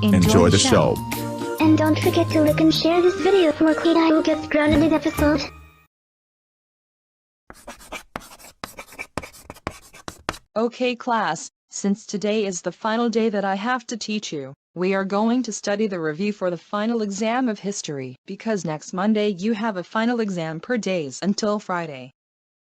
Enjoy the show. And don't forget to like and share this video for Caillou gets grounded in episode. Okay class, since today is the final day that I have to teach you, we are going to study the review for the final exam of history, because next Monday you have a final exam per days until Friday.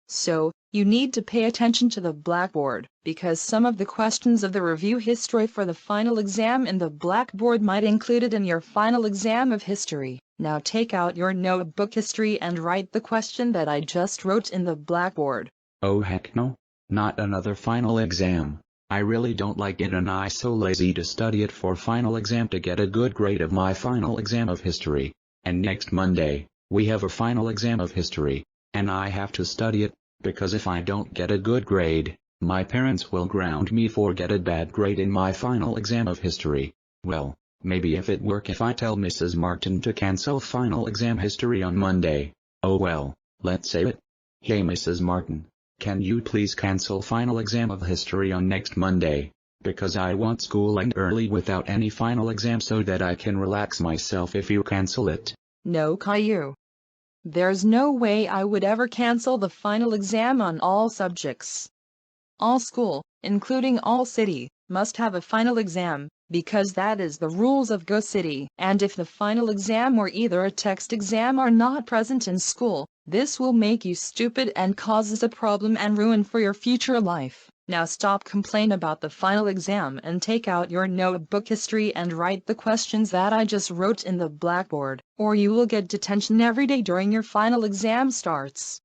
So, you need to pay attention to the blackboard, because some of the questions of the review history for the final exam in the blackboard might include it in your final exam of history. Now take out your notebook history and write the question that I just wrote in the blackboard. Oh heck no. Not another final exam. I really don't like it and I'm so lazy to study it for final exam to get a good grade of my final exam of history. And next Monday, we have a final exam of history, and I have to study it, because if I don't get a good grade, my parents will ground me for get a bad grade in my final exam of history. Well, maybe if it work if I tell Mrs. Martin to cancel final exam history on Monday. Oh well, let's say it. Hey Mrs. Martin, can you please cancel final exam of history on next Monday? Because I want school end early without any final exam so that I can relax myself if you cancel it. No Caillou. There's no way I would ever cancel the final exam on all subjects. All school, including all city, must have a final exam, because that is the rules of Go City. And if the final exam or either a text exam are not present in school, this will make you stupid and causes a problem and ruin for your future life. Now stop complain about the final exam and take out your notebook history and write the questions that I just wrote in the blackboard, or you will get detention every day during your final exam starts.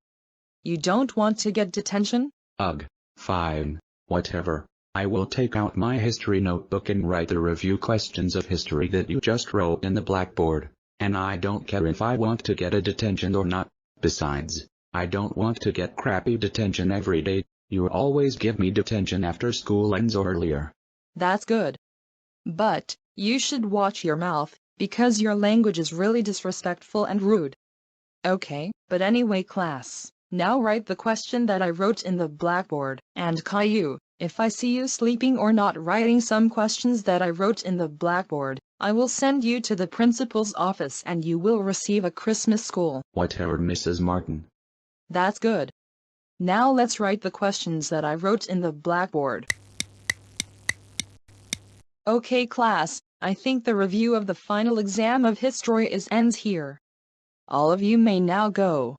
You don't want to get detention? Ugh, fine, whatever. I will take out my history notebook and write the review questions of history that you just wrote in the blackboard, and I don't care if I want to get a detention or not. Besides, I don't want to get crappy detention every day. You always give me detention after school ends or earlier. That's good. But, you should watch your mouth, because your language is really disrespectful and rude. Okay, but anyway class, now write the question that I wrote in the blackboard. And Caillou, if I see you sleeping or not writing some questions that I wrote in the blackboard, I will send you to the principal's office and you will receive a Christmas school. Whatever Mrs. Martin. That's good. Now let's write the questions that I wrote in the blackboard. Okay class, I think the review of the final exam of history ends here. All of you may now go.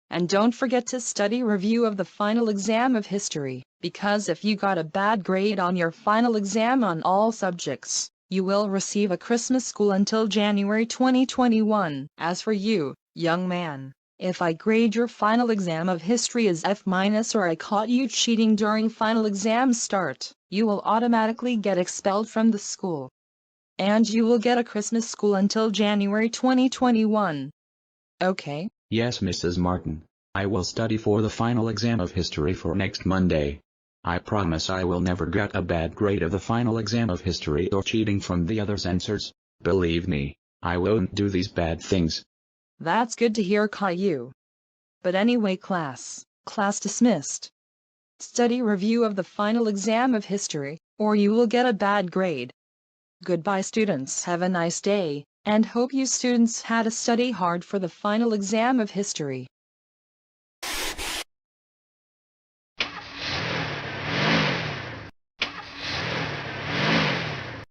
And don't forget to study review of the final exam of history, because if you got a bad grade on your final exam on all subjects, you will receive a Christmas school until January 2021. As for you, young man, if I grade your final exam of history as F- or I caught you cheating during final exam start, you will automatically get expelled from the school. And you will get a Christmas school until January 2021. Okay? Yes Mrs. Martin, I will study for the final exam of history for next Monday. I promise I will never get a bad grade of the final exam of history or cheating from the others' answers. Believe me, I won't do these bad things. That's good to hear Caillou. But anyway class dismissed. Study review of the final exam of history, or you will get a bad grade. Goodbye students, have a nice day, and hope you students had to study hard for the final exam of history.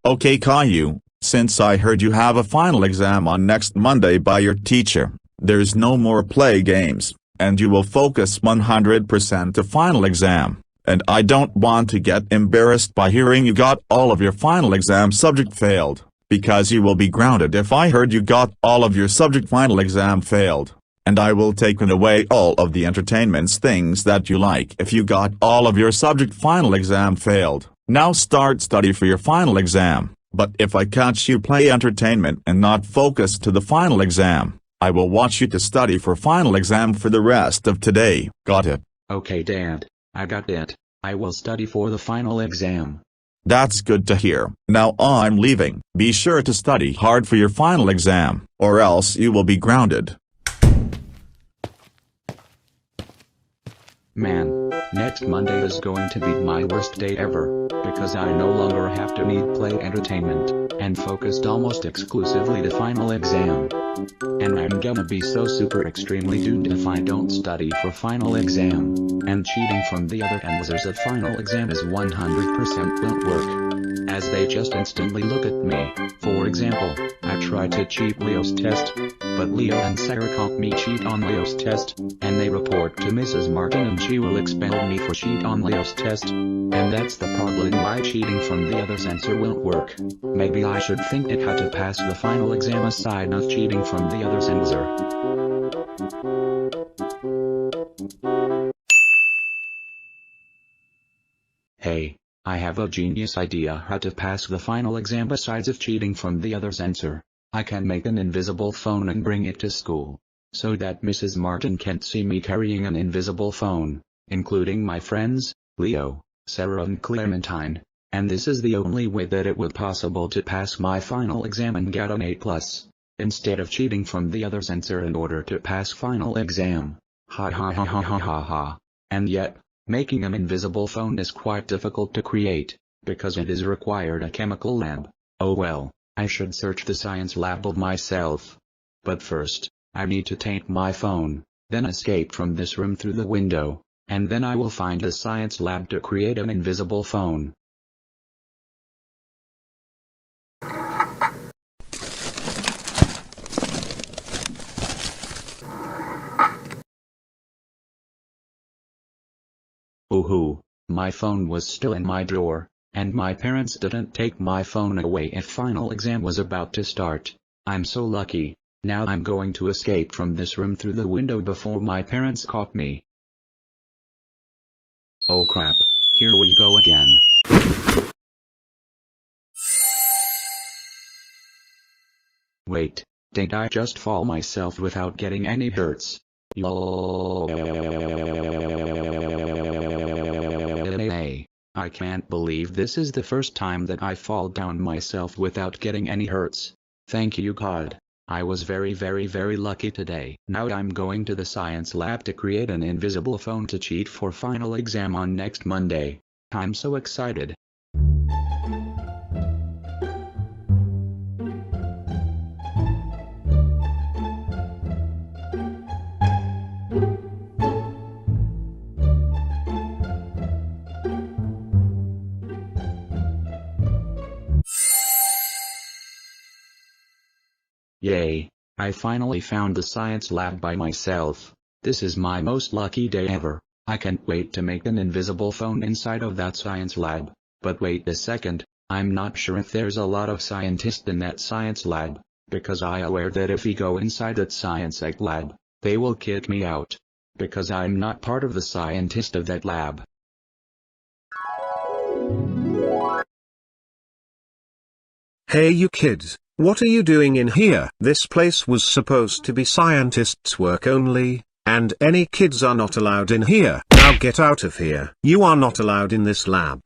Okay Caillou, since I heard you have a final exam on next Monday by your teacher, there's no more play games, and you will focus 100% to final exam, and I don't want to get embarrassed by hearing you got all of your final exam subject failed, because you will be grounded if I heard you got all of your subject final exam failed, and I will take away all of the entertainments things that you like if you got all of your subject final exam failed. Now start study for your final exam, but if I catch you play entertainment and not focus to the final exam, I will watch you to study for final exam for the rest of today. Got it? Okay, Dad, I got it. I will study for the final exam. That's good to hear. Now I'm leaving. Be sure to study hard for your final exam, or else you will be grounded. Man, next Monday is going to be my worst day ever, because I no longer have to need play entertainment, and focused almost exclusively to final exam. And I'm gonna be so super extremely doomed if I don't study for final exam, and cheating from the other answers at final exam is 100% won't work, as they just instantly look at me. For example, I tried to cheat Leo's test, but Leo and Sarah caught me cheat on Leo's test, and they report to Mrs. Martin and she will expel me for cheat on Leo's test. And that's the problem why cheating from the other censor won't work. Maybe I should think it how to pass the final exam aside not cheating from the other censor. Hey, I have a genius idea how to pass the final exam besides of cheating from the other censor. I can make an invisible phone and bring it to school, so that Mrs. Martin can't see me carrying an invisible phone, including my friends, Leo, Sarah and Clementine, and this is the only way that it would possible to pass my final exam and get an A+, instead of cheating from the other censor in order to pass final exam. Ha ha ha ha ha ha ha. And yet, making an invisible phone is quite difficult to create, because it is required a chemical lab. Oh well, I should search the science lab of myself. But first, I need to take my phone, then escape from this room through the window, and then I will find the science lab to create an invisible phone. Ooh, my phone was still in my drawer, and my parents didn't take my phone away if final exam was about to start. I'm so lucky. Now I'm going to escape from this room through the window before my parents caught me. Oh crap, here we go again. Wait, did I just fall myself without getting any hurts? I can't believe this is the first time that I fall down myself without getting any hurts. Thank you God. I was very lucky today. Now I'm going to the science lab to create an invisible phone to cheat for final exam on next Monday. I'm so excited. Yay, I finally found the science lab by myself. This is my most lucky day ever. I can't wait to make an invisible phone inside of that science lab. But wait a second, I'm not sure if there's a lot of scientists in that science lab, because I aware that if we go inside that science lab, they will kick me out, because I'm not part of the scientist of that lab. Hey you kids. What are you doing in here? This place was supposed to be scientists' work only, and any kids are not allowed in here. Now get out of here. You are not allowed in this lab.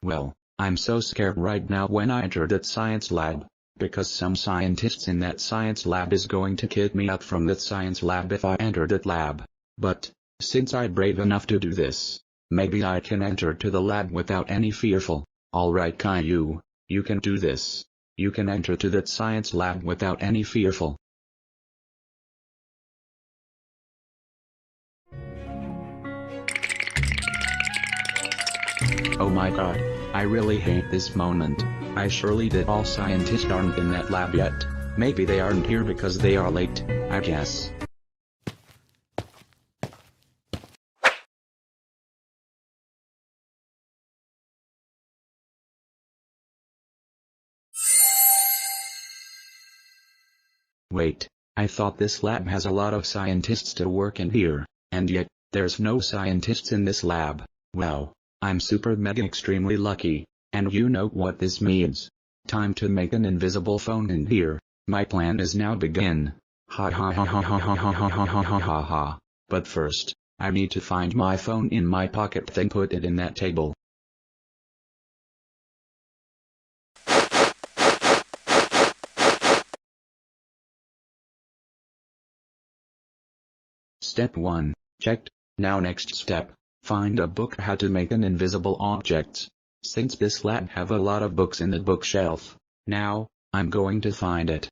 Well, I'm so scared right now when I enter that science lab, because some scientists in that science lab is going to kick me out from that science lab if I enter that lab. But, since I'm brave enough to do this, maybe I can enter to the lab without any fearful. Alright Caillou. You can do this. You can enter to that science lab without any fearful. Oh my god, I really hate this moment. I surely did all scientists aren't in that lab yet. Maybe they aren't here because they are late, I guess. Wait, I thought this lab has a lot of scientists to work in here, and yet, there's no scientists in this lab. Wow, I'm super mega extremely lucky, and you know what this means. Time to make an invisible phone in here. My plan is now begin. Ha ha ha ha ha ha ha ha ha ha ha ha ha. But first, I need to find my phone in my pocket, then put it in that table. Step 1, checked. Now next step, find a book how to make an invisible objects. Since this lab have a lot of books in the bookshelf, now, I'm going to find it.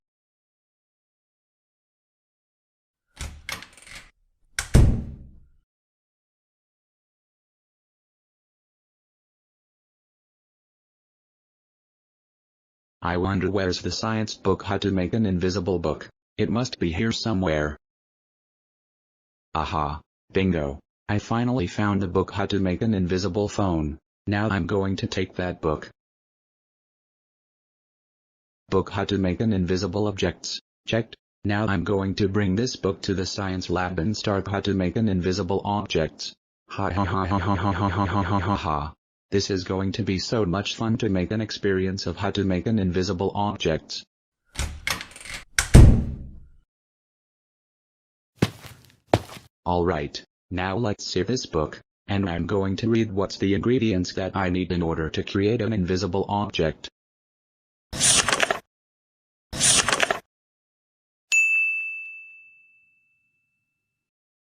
I wonder where's the science book how to make an invisible book. It must be here somewhere. Aha! Bingo! I finally found the book how to make an invisible phone. Now I'm going to take that book. Book how to make an invisible objects. Checked. Now I'm going to bring this book to the science lab and start how to make an invisible objects. Ha ha ha ha ha ha ha ha ha ha ha ha. This is going to be so much fun to make an experience of how to make an invisible objects. Alright, now let's see this book, and I'm going to read what's the ingredients that I need in order to create an invisible object.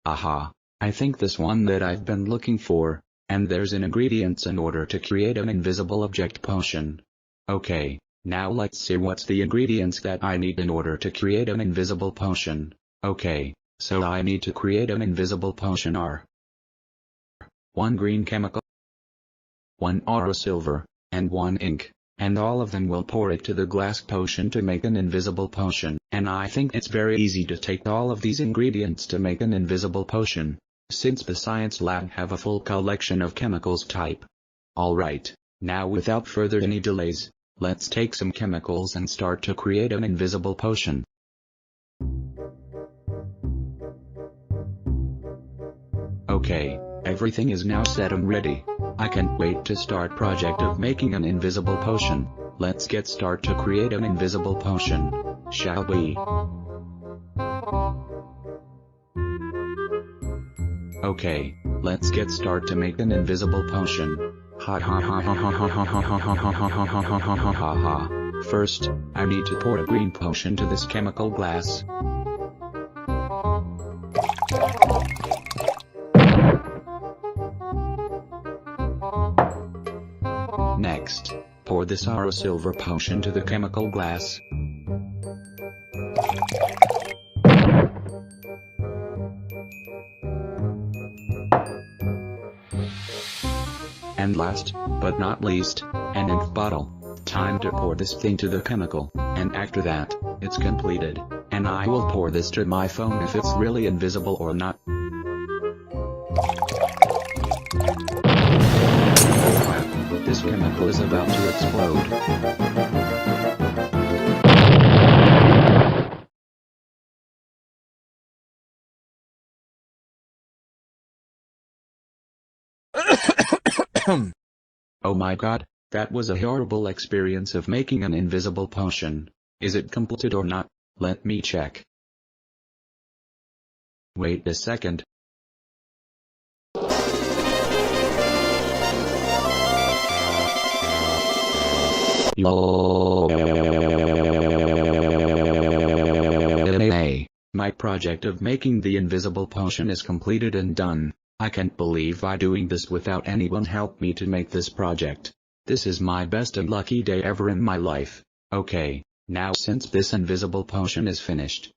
Aha, I think this one that I've been looking for, and there's an ingredients in order to create an invisible object potion. Okay, now let's see what's the ingredients that I need in order to create an invisible potion. Okay. So I need to create an invisible potion are 1 green chemical, 1 aura silver, and 1 ink, and all of them will pour it to the glass potion to make an invisible potion. And I think it's very easy to take all of these ingredients to make an invisible potion, since the science lab have a full collection of chemicals type. Alright, now without further any delays, let's take some chemicals and start to create an invisible potion. Okay, everything is now set and ready. I can't wait to start project of making an invisible potion. Let's get start to create an invisible potion, shall we? Okay, let's get start to make an invisible potion. Ha ha ha ha ha ha ha ha ha ha ha ha ha ha ha ha ha ha. First, I need to pour a green potion to this chemical glass. Next, pour this aura silver potion to the chemical glass. And last, but not least, an ink bottle. Time to pour this thing to the chemical, and after that, it's completed, and I will pour this to my phone if it's really invisible or not. This chemical is about to explode. Oh my god, that was a horrible experience of making an invisible potion. Is it completed or not? Let me check. Wait a second. My project of making the invisible potion is completed and done. I can't believe I'm doing this without anyone help me to make this project. This is my best and lucky day ever in my life. Okay, now since this invisible potion is finished,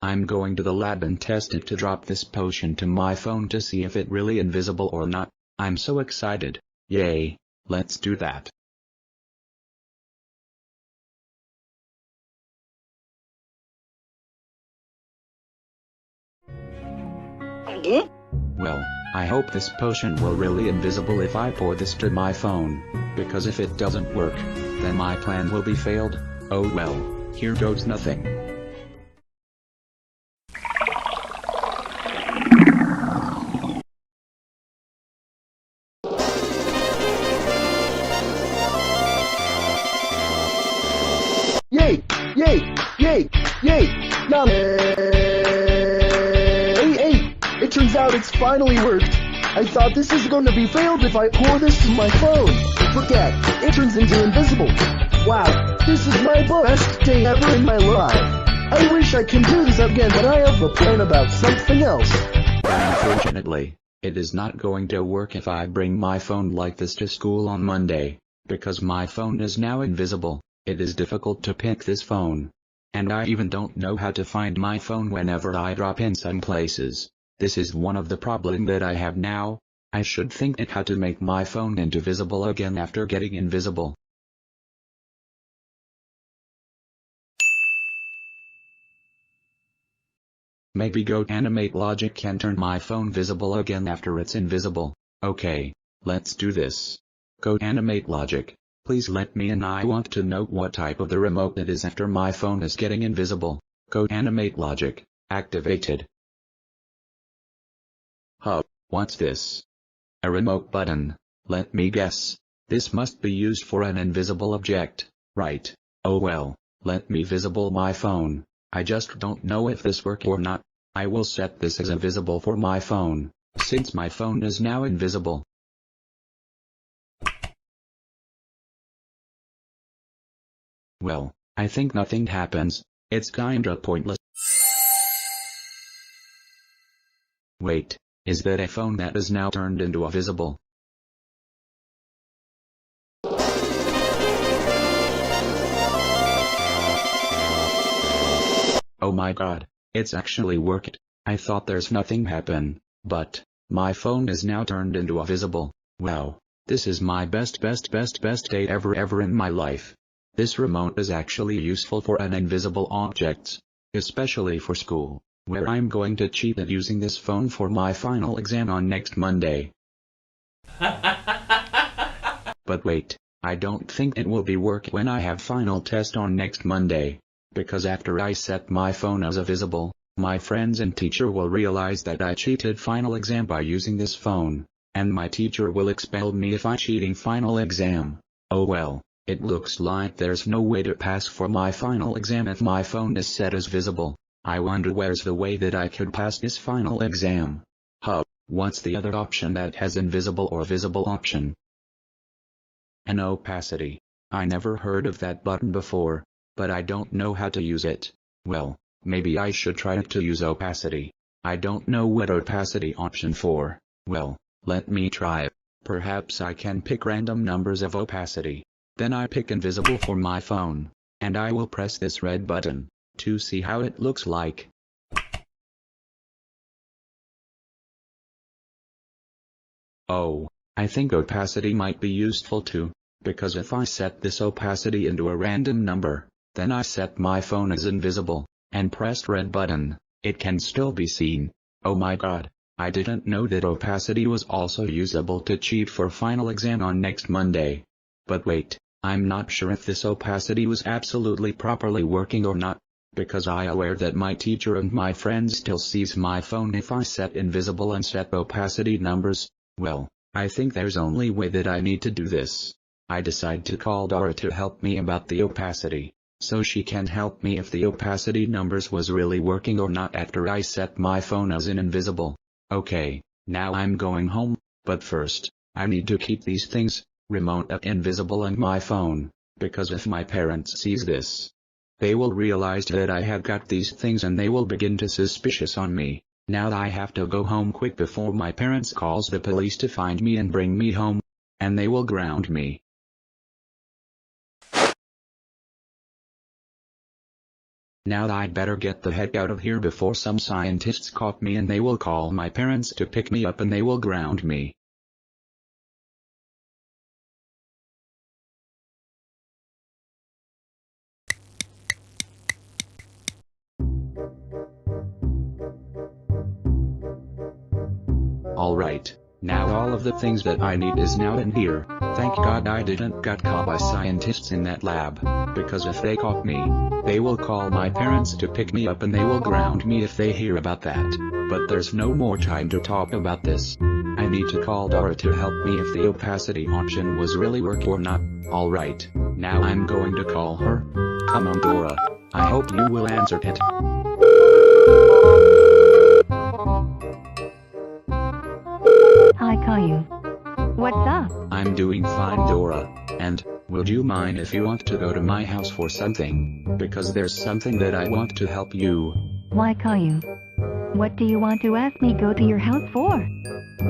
I'm going to the lab and test it to drop this potion to my phone to see if it really invisible or not. I'm so excited. Yay, let's do that. Well, I hope this potion will really invisible if I pour this to my phone, because if it doesn't work, then my plan will be failed. Oh well, here goes nothing. finally worked. I thought this is gonna be failed if I pour this to my phone. Forget, it turns into invisible. Wow, this is my best day ever in my life. I wish I can do this again, but I have a plan about something else. Unfortunately, it is not going to work if I bring my phone like this to school on Monday, because my phone is now invisible. It is difficult to pick this phone. And I even don't know how to find my phone whenever I drop in some places. This is one of the problems that I have now. I should think at how to make my phone into visible again after getting invisible. Maybe Go Animate Logic can turn my phone visible again after it's invisible. Okay, let's do this. Go Animate Logic, please let me in. I want to know what type of the remote it is after my phone is getting invisible. Go Animate Logic, activated. Huh, what's this? A remote button. Let me guess. This must be used for an invisible object, right? Oh well, let me visible my phone. I just don't know if this works or not. I will set this as invisible for my phone, since my phone is now invisible. Well, I think nothing happens. It's kinda pointless. Wait, is that a phone that is now turned into a visible? Oh my god, it's actually worked. I thought there's nothing happen, but my phone is now turned into a visible. Wow, this is my best day ever in my life. This remote is actually useful for an invisible objects, especially for school, where I'm going to cheat at using this phone for my final exam on next Monday. But wait, I don't think it will be work when I have final test on next Monday, because after I set my phone as a visible, my friends and teacher will realize that I cheated final exam by using this phone, and my teacher will expel me if I cheating final exam. Oh well. It looks like there's no way to pass for my final exam if my phone is set as visible. I wonder where's the way that I could pass this final exam. Huh, what's the other option that has invisible or visible option? An opacity. I never heard of that button before, but I don't know how to use it. Well, maybe I should try to use opacity. I don't know what opacity option for. Well, let me try it. Perhaps I can pick random numbers of opacity. Then I pick invisible for my phone, and I will press this red button, to see how it looks like. Oh, I think opacity might be useful too, because if I set this opacity into a random number, then I set my phone as invisible, and pressed red button, it can still be seen. Oh my god, I didn't know that opacity was also usable to cheat for final exam on next Monday. But wait. I'm not sure if this opacity was absolutely properly working or not, because I aware that my teacher and my friends still sees my phone if I set invisible and set opacity numbers. Well, I think there's only way that I need to do this. I decide to call Dora to help me about the opacity, so she can help me if the opacity numbers was really working or not after I set my phone as an invisible. Okay, now I'm going home, but first, I need to keep these things. Remote up invisible and my phone, because if my parents sees this, they will realize that I have got these things and they will begin to suspicious on me. Now I have to go home quick before my parents calls the police to find me and bring me home, and they will ground me. Now I'd better get the heck out of here before some scientists caught me and they will call my parents to pick me up and they will ground me. Alright, now all of the things that I need is now in here. Thank God I didn't got caught by scientists in that lab, because if they caught me, they will call my parents to pick me up and they will ground me if they hear about that. But there's no more time to talk about this. I need to call Dora to help me if the opacity option was really work or not. Alright, now I'm going to call her. Come on Dora, I hope you will answer it. Caillou. What's up? I'm doing fine, Dora. And, would you mind if you want to go to my house for something? Because there's something that I want to help you. Why, Caillou? What do you want to ask me go to your house for?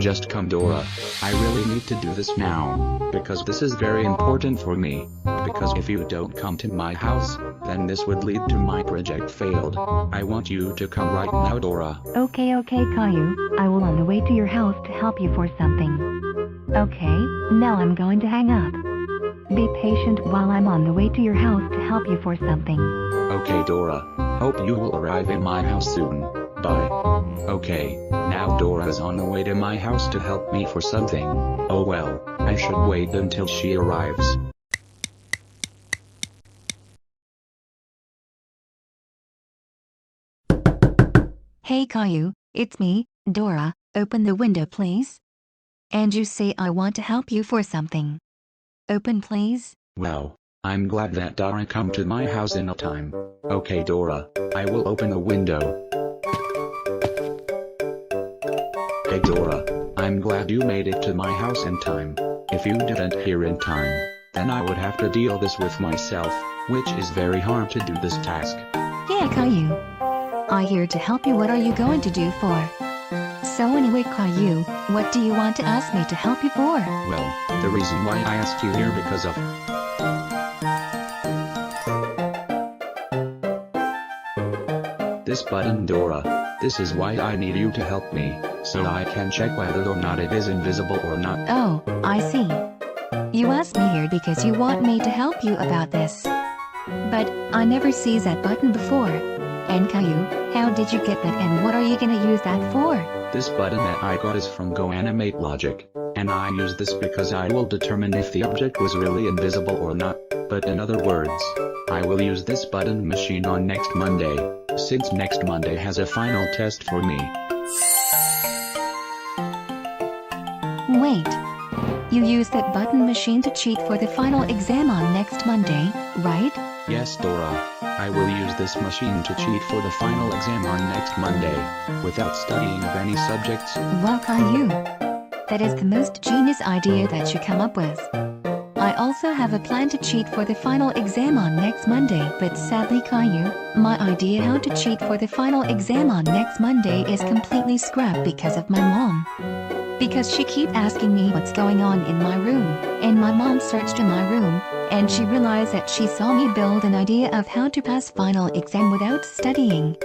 Just come, Dora. I really need to do this now. Because this is very important for me. Because if you don't come to my house, then this would lead to my project failed. I want you to come right now, Dora. Okay, Caillou. I will on the way to your house to help you for something. Okay, now I'm going to hang up. Be patient while I'm on the way to your house to help you for something. Okay, Dora. Hope you will arrive in my house soon. Bye. Okay, now Dora is on the way to my house to help me for something. Oh well, I should wait until she arrives. Hey Caillou, it's me, Dora. Open the window please. And you say I want to help you for something. Open please. Well, I'm glad that Dora come to my house in a time. Okay, Dora, I will open the window. Hey Dora, I'm glad you made it to my house in time. If you didn't here in time, then I would have to deal this with myself, which is very hard to do this task. Yeah Caillou. I'm here to help you. What are you going to do for? So anyway Caillou, what do you want to ask me to help you for? Well, the reason why I asked you here because of this button, Dora. This is why I need you to help me, so I can check whether or not it is invisible or not. Oh, I see. You asked me here because you want me to help you about this. But I never sees that button before. And Caillou, how did you get that and what are you gonna use that for? This button that I got is from Go Animate Logic, and I use this because I will determine if the object was really invisible or not. But in other words, I will use this button machine on next Monday, since next Monday has a final test for me. Wait. You use that button machine to cheat for the final exam on next Monday, right? Yes, Dora. I will use this machine to cheat for the final exam on next Monday, without studying of any subjects. Well Caillou, that is the most genius idea that you come up with. I also have a plan to cheat for the final exam on next Monday, but sadly Caillou, my idea how to cheat for the final exam on next Monday is completely scrapped because of my mom. Because she keep asking me what's going on in my room, and my mom searched in my room, and she realized that she saw me build an idea of how to pass final exam without studying.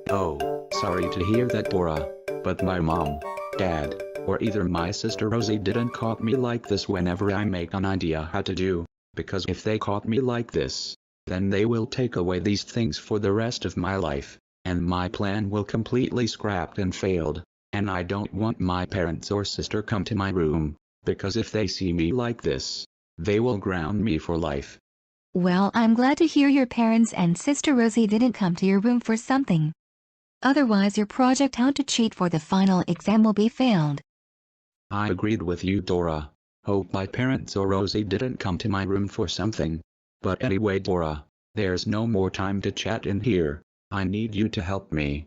Oh, sorry to hear that, Dora, but my mom, dad, or either my sister Rosie didn't caught me like this whenever I make an idea how to do, because if they caught me like this, then they will take away these things for the rest of my life, and my plan will completely scrapped and failed, and I don't want my parents or sister come to my room, because if they see me like this, they will ground me for life. Well, I'm glad to hear your parents and sister Rosie didn't come to your room for something. Otherwise your project how to cheat for the final exam will be failed. I agreed with you, Dora. Hope my parents or Rosie didn't come to my room for something. But anyway, Dora, there's no more time to chat in here. I need you to help me.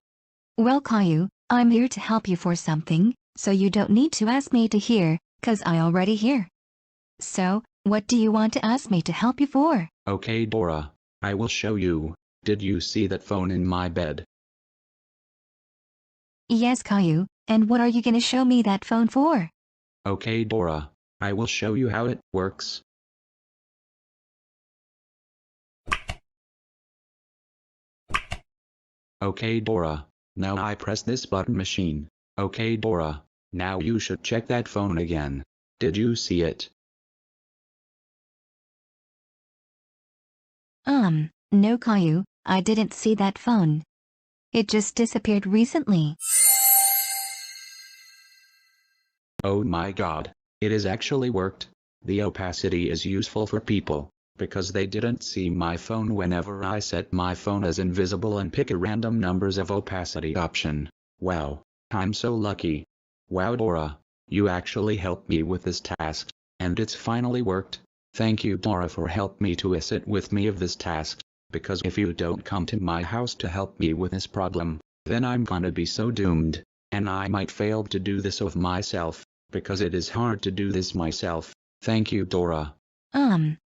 Well Caillou, I'm here to help you for something, so you don't need to ask me to hear, 'cause I already hear. So, what do you want to ask me to help you for? Okay, Dora, I will show you. Did you see that phone in my bed? Yes Caillou, and what are you gonna show me that phone for? Okay, Dora, I will show you how it works. Okay, Dora, now I press this button machine. Okay, Dora, now you should check that phone again. Did you see it? No Caillou, I didn't see that phone. It just disappeared recently. Oh my god, it has actually worked. The opacity is useful for people, because they didn't see my phone whenever I set my phone as invisible and pick a random numbers of opacity option. Wow, I'm so lucky. Wow, Dora, you actually helped me with this task, and it's finally worked. Thank you, Dora, for helping me to assist with me of this task, because if you don't come to my house to help me with this problem, then I'm gonna be so doomed, and I might fail to do this of myself. because it is hard to do this myself. Thank you, Dora.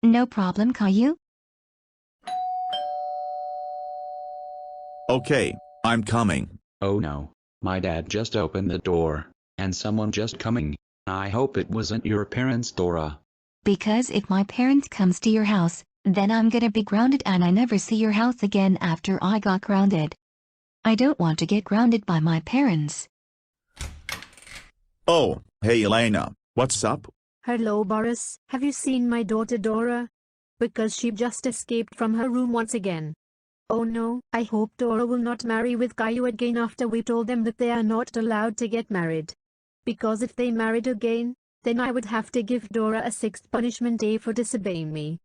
No problem, Caillou. Okay, I'm coming. Oh no, my dad just opened the door, and someone just coming. I hope it wasn't your parents, Dora. Because if my parents comes to your house, then I'm gonna be grounded and I never see your house again after I got grounded. I don't want to get grounded by my parents. Oh, hey Elena, what's up? Hello, Boris. Have you seen my daughter Dora? Because she just escaped from her room once again. Oh no, I hope Dora will not marry with Caillou again after we told them that they are not allowed to get married. Because if they married again, then I would have to give Dora a sixth punishment day for disobeying me.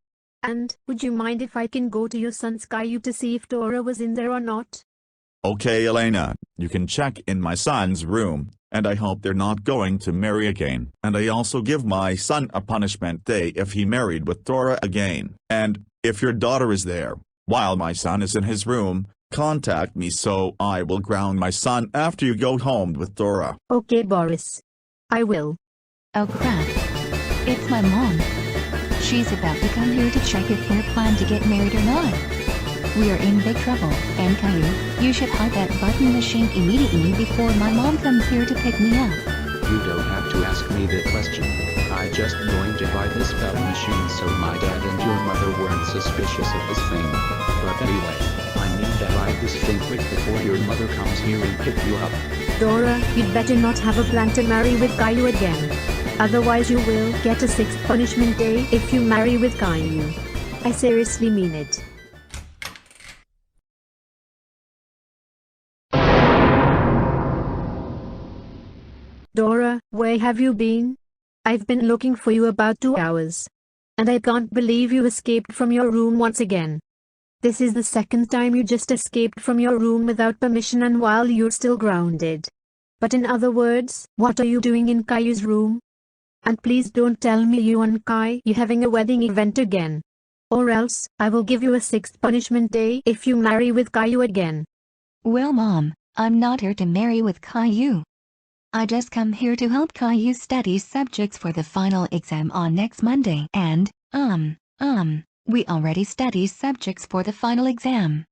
And, would you mind if I can go to your son's Caillou to see if Dora was in there or not? Okay Elena, you can check in my son's room, and I hope they're not going to marry again. And I also give my son a punishment day if he married with Dora again. And, if your daughter is there, while my son is in his room, contact me so I will ground my son after you go home with Dora. Okay, Boris. I will. Oh crap. It's my mom. She's about to come here to check if we're planned to get married or not. We are in big trouble, and Caillou, you should hide that button machine immediately before my mom comes here to pick me up. You don't have to ask me the question. I just going to buy this button machine so my dad and your mother weren't suspicious of this thing. But anyway, I need to hide this thing quick before your mother comes here and pick you up. Dora, you'd better not have a plan to marry with Caillou again. Otherwise you will get a sixth punishment day if you marry with Caillou. I seriously mean it. Dora, where have you been? I've been looking for you about 2 hours. And I can't believe you escaped from your room once again. This is the second time you just escaped from your room without permission and while you're still grounded. But in other words, what are you doing in Caillou's room? And please don't tell me you and Caillou having a wedding event again. Or else, I will give you a sixth punishment day if you marry with Caillou again. Well Mom, I'm not here to marry with Caillou. I just come here to help Caillou study subjects for the final exam on next Monday. And, we already study subjects for the final exam.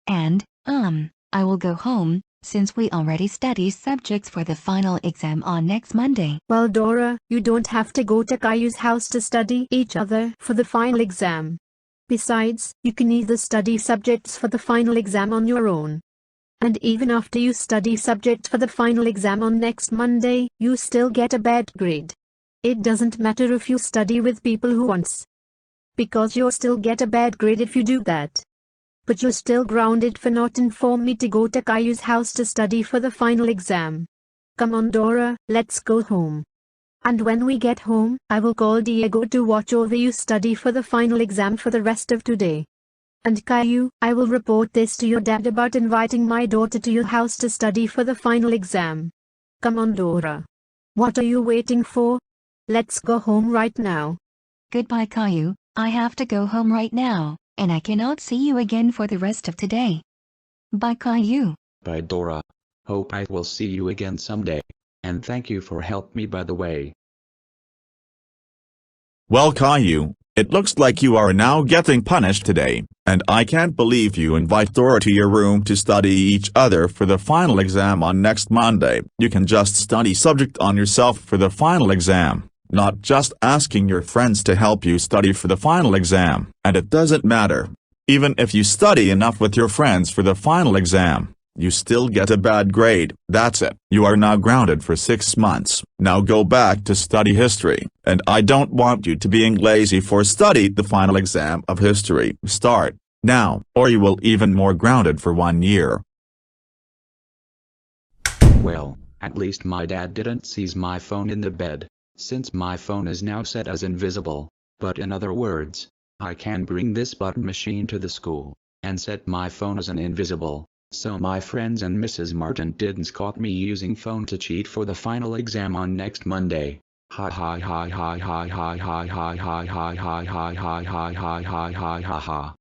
And, I will go home, since we already study subjects for the final exam on next Monday. Well Dora, you don't have to go to Caillou's house to study each other for the final exam. Besides, you can either study subjects for the final exam on your own. And even after you study subjects for the final exam on next Monday, you still get a bad grade. It doesn't matter if you study with people who once. Because you'll still get a bad grade if you do that. But you're still grounded for not informing me to go to Caillou's house to study for the final exam. Come on Dora, let's go home. And when we get home, I will call Diego to watch over you study for the final exam for the rest of today. And Caillou, I will report this to your dad about inviting my daughter to your house to study for the final exam. Come on Dora. What are you waiting for? Let's go home right now. Goodbye Caillou, I have to go home right now, and I cannot see you again for the rest of today. Bye Caillou. Bye Dora. Hope I will see you again someday. And thank you for help me by the way. Well Caillou, it looks like you are now getting punished today, and I can't believe you invite Dora to your room to study each other for the final exam on next Monday. You can just study subject on yourself for the final exam, not just asking your friends to help you study for the final exam. And it doesn't matter. Even if you study enough with your friends for the final exam, you still get a bad grade. That's it. You are now grounded for 6 months. Now go back to study history, and I don't want you to being lazy for study the final exam of history. Start now, or you will even more grounded for 1 year. Well, at least my dad didn't seize my phone in the bed, since my phone is now set as invisible. But in other words, I can bring this button machine to the school, and set my phone as an invisible. So my friends and Mrs. Martin didn't caught me using phone to cheat for the final exam on next Monday. Ha ha ha ha ha ha ha ha ha ha ha ha ha ha ha ha ha ha ha.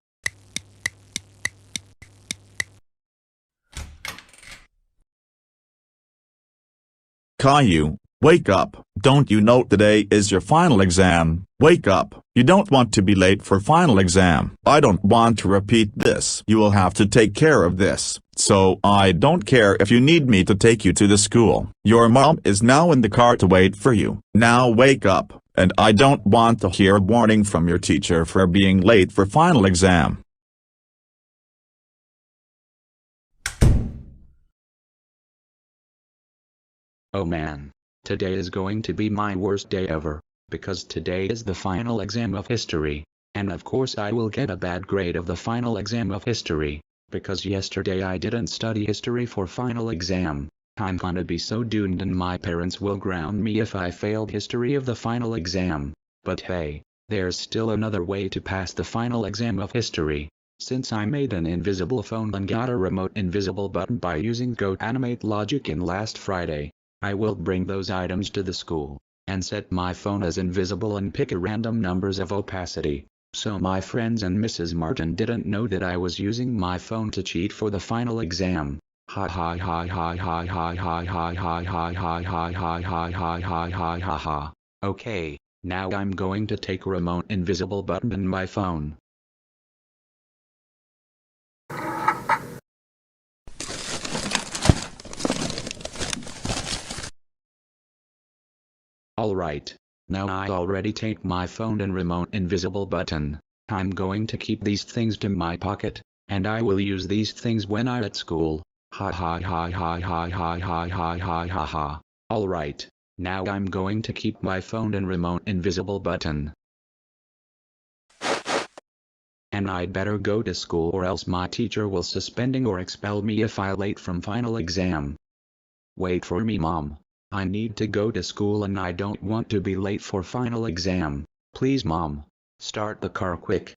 Caillou, Wake up, don't you know today is your final exam? Wake up, you don't want to be late for final exam. I don't want to repeat this. You will have to take care of this, so I don't care if you need me to take you to the school. Your mom is now in the car to wait for you. Now wake up, and I don't want to hear a warning from your teacher for being late for final exam. Oh man. Today is going to be my worst day ever, because today is the final exam of history, and of course I will get a bad grade of the final exam of history, because yesterday I didn't study history for final exam. I'm gonna be so doomed and my parents will ground me if I failed history of the final exam. But hey, there's still another way to pass the final exam of history. Since I made an invisible phone and got a remote invisible button by using Go Animate Logic in last Friday, I will bring those items to the school, and set my phone as invisible and pick a random numbers of opacity, so my friends and Mrs. Martin didn't know that I was using my phone to cheat for the final exam. Ha ha ha ha ha ha ha ha ha ha ha ha ha ha ha ha ha ha. Okay, now I'm going to take a remote invisible button in my phone. Alright, now I already take my phone and remote invisible button. I'm going to keep these things to my pocket, and I will use these things when I'm at school. Ha ha ha ha ha ha ha ha ha ha ha. Alright, now I'm going to keep my phone and remote invisible button. And I'd better go to school or else my teacher will suspending or expel me if I late from final exam. Wait for me, Mom. I need to go to school and I don't want to be late for final exam. Please, Mom. Start the car quick.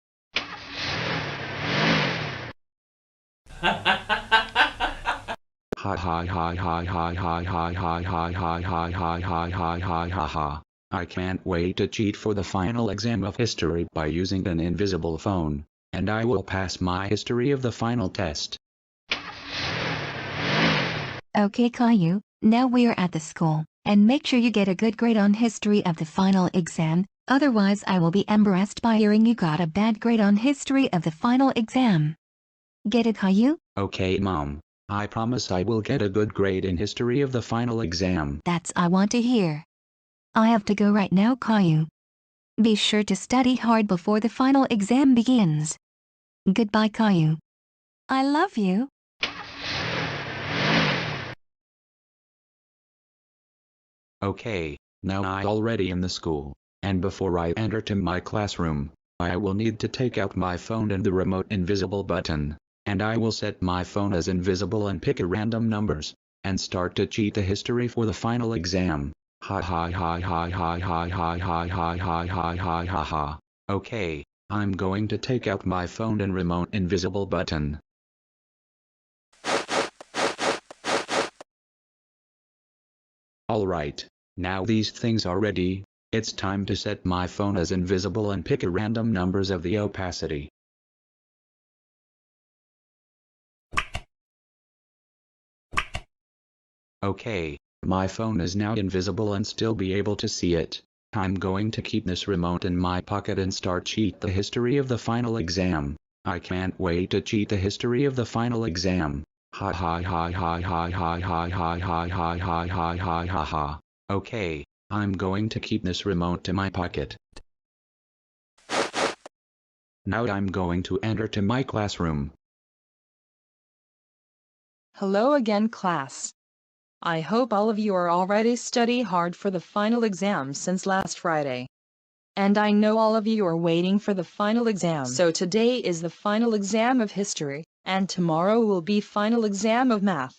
Ha ha ha ha ha ha ha ha ha ha ha ha ha ha ha. I can't wait to cheat for the final exam of history by using an invisible phone, and I will pass my history of the final test. Okay, Caillou, now we're at the school, and make sure you get a good grade on history of the final exam, otherwise I will be embarrassed by hearing you got a bad grade on history of the final exam. Get it, Caillou? Okay, Mom. I promise I will get a good grade in history of the final exam. That's I want to hear. I have to go right now, Caillou. Be sure to study hard before the final exam begins. Goodbye, Caillou. I love you. Okay, now I already in the school, and before I enter to my classroom, I will need to take out my phone and the remote invisible button, and I will set my phone as invisible and pick a random numbers, and start to cheat the history for the final exam. Ha ha ha ha ha ha ha ha ha ha ha ha ha ha. Okay, I'm going to take out my phone and remote invisible button. Alright, now these things are ready, it's time to set my phone as invisible and pick a random numbers of the opacity. Okay, my phone is now invisible and still be able to see it. I'm going to keep this remote in my pocket and start cheat the history of the final exam. I can't wait to cheat the history of the final exam. Ha ha ha ha ha ha ha ha ha ha ha ha ha ha ha. Okay, I'm going to keep this remote to my pocket. Now I'm going to enter to my classroom. Hello again, class. I hope all of you are already study hard for the final exam since last Friday. And I know all of you are waiting for the final exam. So today is the final exam of history, and tomorrow will be final exam of math.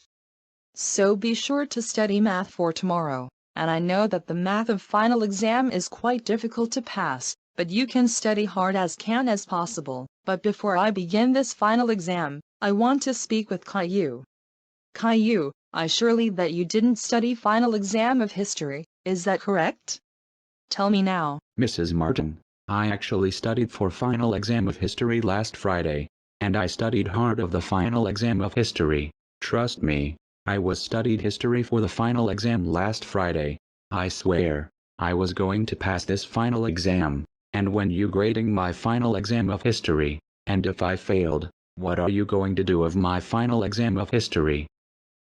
So be sure to study math for tomorrow. And I know that the math of final exam is quite difficult to pass, but you can study hard as possible. But before I begin this final exam, I want to speak with Caillou. Caillou, I surely that you didn't study final exam of history, is that correct? Tell me now. Mrs. Martin, I actually studied for final exam of history last Friday, and I studied hard of the final exam of history. Trust me, I was studied history for the final exam last Friday. I swear, I was going to pass this final exam, and when you grading my final exam of history, and if I failed, what are you going to do of my final exam of history?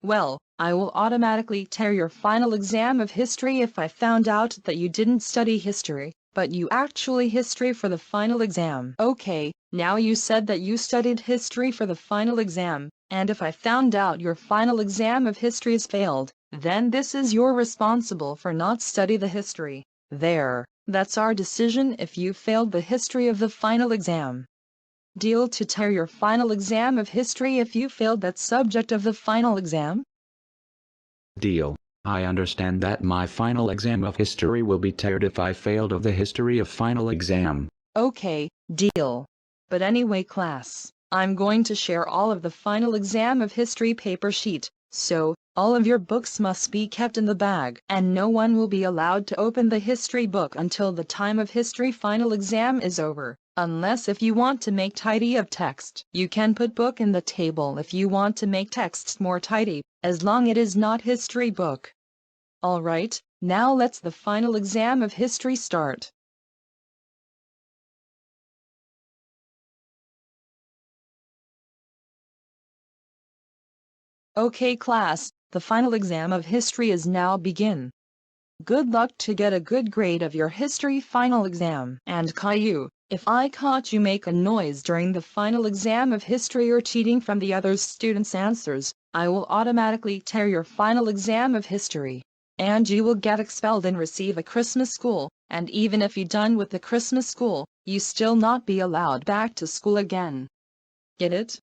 Well, I will automatically tear your final exam of history if I found out that you didn't study history, but you actually history for the final exam. Okay, now you said that you studied history for the final exam, and if I found out your final exam of history is failed, then this is your responsible for not study the history. There, that's our decision if you failed the history of the final exam. Deal to tear your final exam of history if you failed that subject of the final exam? Deal. I understand that my final exam of history will be teared if I failed of the history of final exam. Okay, deal. But anyway, class, I'm going to share all of the final exam of history paper sheet, so all of your books must be kept in the bag, and no one will be allowed to open the history book until the time of history final exam is over. Unless if you want to make tidy of text, you can put book in the table if you want to make texts more tidy, as long it is not history book. Alright, now let's the final exam of history start. Okay class, the final exam of history is now begin. Good luck to get a good grade of your history final exam. And Caillou, if I caught you make a noise during the final exam of history or cheating from the other students' answers, I will automatically tear your final exam of history. And you will get expelled and receive a Christmas school, and even if you done with the Christmas school, you still not be allowed back to school again. Get it?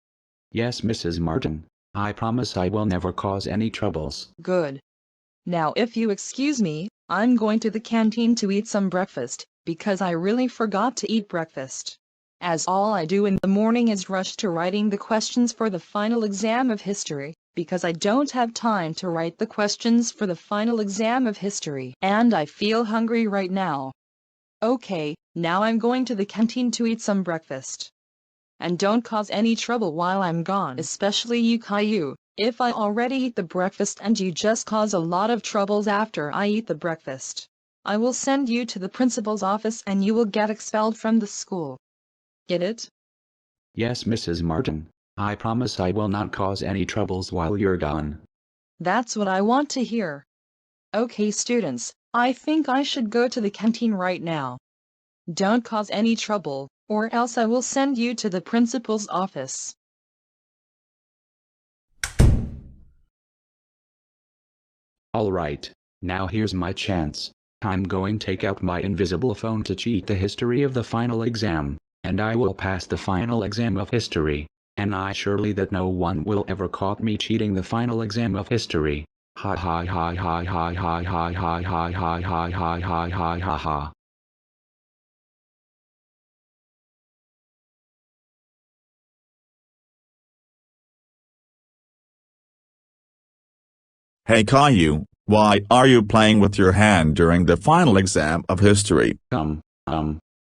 Yes, Mrs. Martin. I promise I will never cause any troubles. Good. Now if you excuse me, I'm going to the canteen to eat some breakfast, because I really forgot to eat breakfast. As all I do in the morning is rush to writing the questions for the final exam of history, because I don't have time to write the questions for the final exam of history, and I feel hungry right now. Okay, now I'm going to the canteen to eat some breakfast. And don't cause any trouble while I'm gone, especially you Caillou. If I already eat the breakfast and you just cause a lot of troubles after I eat the breakfast, I will send you to the principal's office and you will get expelled from the school. Get it? Yes, Mrs. Martin. I promise I will not cause any troubles while you're gone. That's what I want to hear. Okay students, I think I should go to the canteen right now. Don't cause any trouble, or else I will send you to the principal's office. Alright, now here's my chance. I'm going to take out my invisible phone to cheat the history of the final exam, and I will pass the final exam of history. And I surely that no one will ever caught me cheating the final exam of history. Ha ha ha ha ha ha ha ha ha ha ha ha ha ha ha ha. Hey Caillou, why are you playing with your hand during the final exam of history?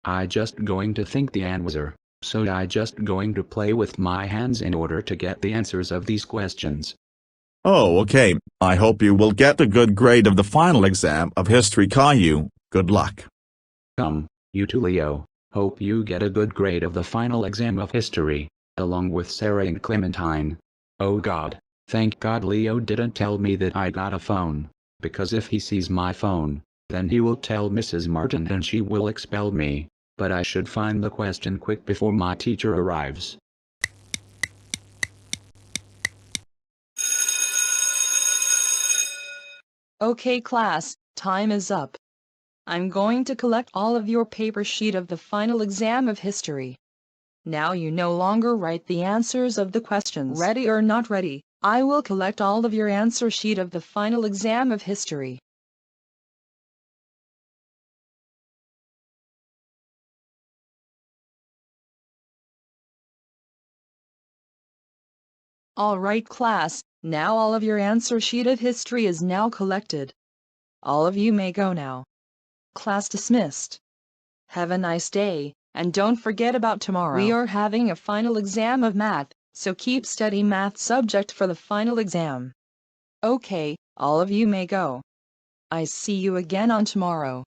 I just going to think the answer, so I just going to play with my hands in order to get the answers of these questions. Oh okay, I hope you will get a good grade of the final exam of history Caillou, good luck. You too Leo, hope you get a good grade of the final exam of history, along with Sarah and Clementine. Oh God, thank God Leo didn't tell me that I got a phone, because if he sees my phone, then he will tell Mrs. Martin and she will expel me, but I should find the question quick before my teacher arrives. Okay class, time is up. I'm going to collect all of your paper sheet of the final exam of history. Now you no longer write the answers of the questions. Ready or not ready, I will collect all of your answer sheet of the final exam of history. Alright class, now all of your answer sheet of history is now collected. All of you may go now. Class dismissed. Have a nice day, and don't forget about tomorrow. We are having a final exam of math, so keep studying math subject for the final exam. Okay, all of you may go. I see you again on tomorrow.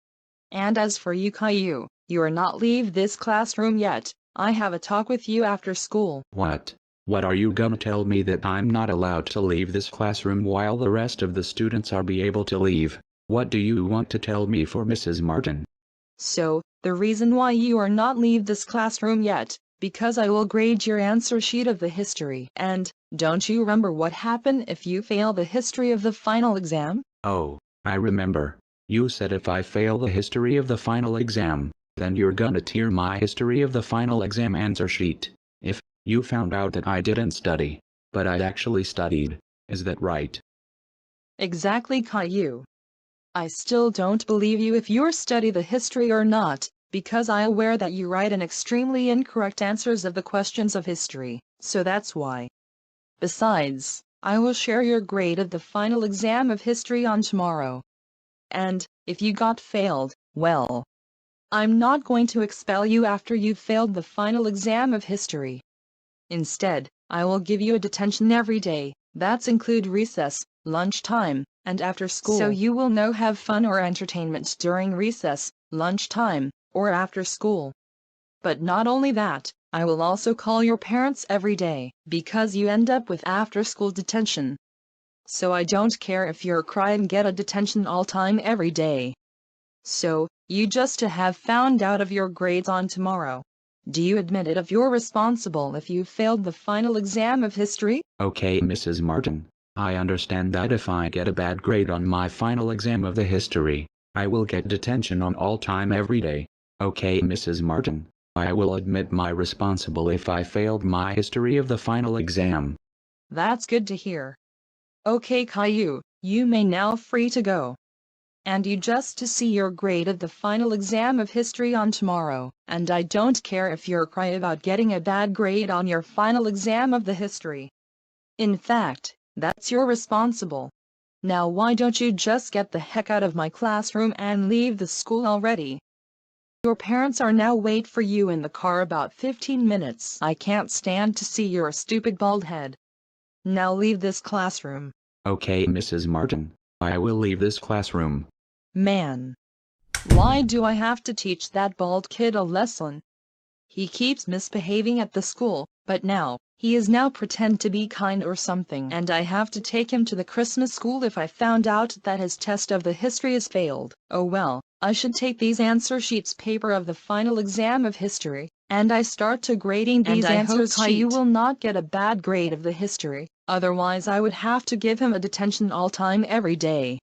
And as for you, Caillou, you are not leave this classroom yet. I have a talk with you after school. What? What are you gonna tell me that I'm not allowed to leave this classroom while the rest of the students are be able to leave? What do you want to tell me for Mrs. Martin? So, the reason why you are not leave this classroom yet, because I will grade your answer sheet of the history. And, don't you remember what happened if you fail the history of the final exam? Oh, I remember. You said if I fail the history of the final exam, then you're gonna tear my history of the final exam answer sheet. If you found out that I didn't study, but I actually studied, is that right? Exactly, Caillou. I still don't believe you if you study the history or not, because I aware that you write an extremely incorrect answers of the questions of history, so that's why. Besides, I will share your grade of the final exam of history on tomorrow. And, if you got failed, well, I'm not going to expel you after you've failed the final exam of history. Instead, I will give you a detention every day, that's include recess, lunchtime, and after school. So you will no have fun or entertainment during recess, lunchtime, or after school. But not only that, I will also call your parents every day, because you end up with after-school detention. So I don't care if you're cry and get a detention all time every day. So, you just to have found out of your grades on tomorrow. Do you admit it if you're responsible if you failed the final exam of history? Okay, Mrs. Martin. I understand that if I get a bad grade on my final exam of the history, I will get detention on all time every day. Okay, Mrs. Martin. I will admit my responsible if I failed my history of the final exam. That's good to hear. Okay, Caillou, you may now free to go. And you just to see your grade of the final exam of history on tomorrow, and I don't care if you're cry about getting a bad grade on your final exam of the history. In fact, that's your responsible. Now why don't you just get the heck out of my classroom and leave the school already? Your parents are now wait for you in the car about 15 minutes. I can't stand to see your stupid bald head. Now leave this classroom. Okay, Mrs. Martin. I will leave this classroom. Man. Why do I have to teach that bald kid a lesson? He keeps misbehaving at the school, but now, he is now pretend to be kind or something, and I have to take him to the Christmas school if I found out that his test of the history is failed. Oh well, I should take these answer sheets paper of the final exam of history, and I start to grading these answers sheet. You will not get a bad grade of the history, otherwise I would have to give him a detention all time every day.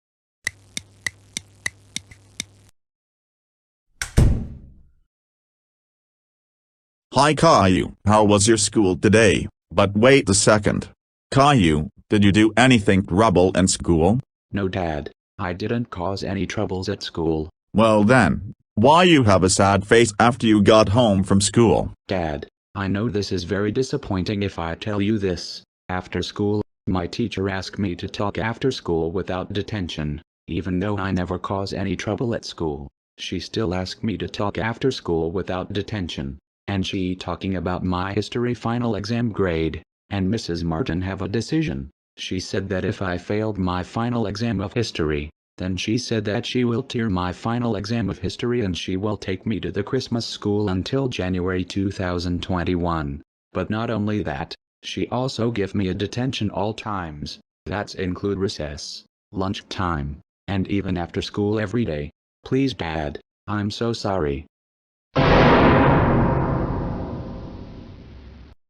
Hi Caillou, how was your school today? But wait a second. Caillou, did you do anything trouble in school? No, Dad. I didn't cause any troubles at school. Well then, why you have a sad face after you got home from school? Dad, I know this is very disappointing if I tell you this. After school, my teacher asked me to talk after school without detention. Even though I never cause any trouble at school, she still asked me to talk after school without detention. And she talking about my history final exam grade, and Mrs. Martin have a decision. She said that if I failed my final exam of history, then she said that she will tear my final exam of history and she will take me to the Christmas school until January 2021. But not only that, she also give me a detention all times, that's include recess, lunch time, and even after school every day. Please Dad, I'm so sorry.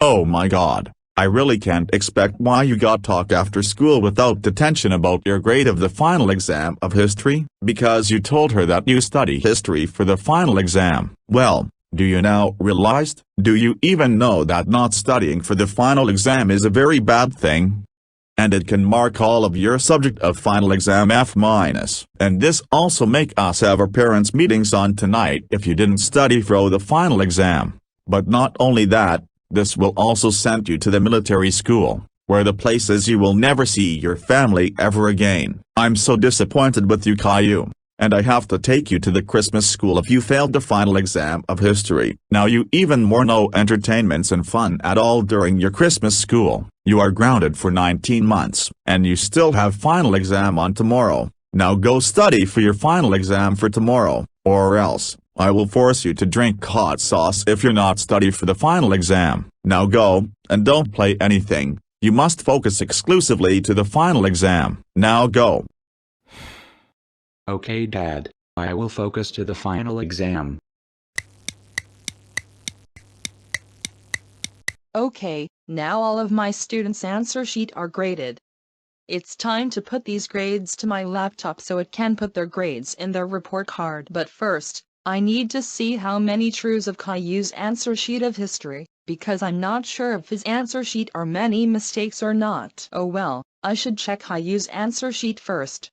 Oh my god, I really can't expect why you got talk after school without detention about your grade of the final exam of history, because you told her that you study history for the final exam. Well, do you now realize, do you even know that not studying for the final exam is a very bad thing? And it can mark all of your subject of final exam F-. And this also make us have our parents meetings on tonight if you didn't study for the final exam. But not only that, this will also send you to the military school, where the places you will never see your family ever again. I'm so disappointed with you Caillou, and I have to take you to the Christmas school if you failed the final exam of history. Now you even more no entertainments and fun at all during your Christmas school. You are grounded for 19 months, and you still have final exam on tomorrow. Now go study for your final exam for tomorrow, or else, I will force you to drink hot sauce if you're not study for the final exam. Now go, and don't play anything, you must focus exclusively to the final exam. Now go. Okay, Dad, I will focus to the final exam. Okay, now all of my students' answer sheet are graded. It's time to put these grades to my laptop so it can put their grades in their report card. But first, I need to see how many truths of Caillou's answer sheet of history, because I'm not sure if his answer sheet are many mistakes or not. Oh well, I should check Caillou's answer sheet first.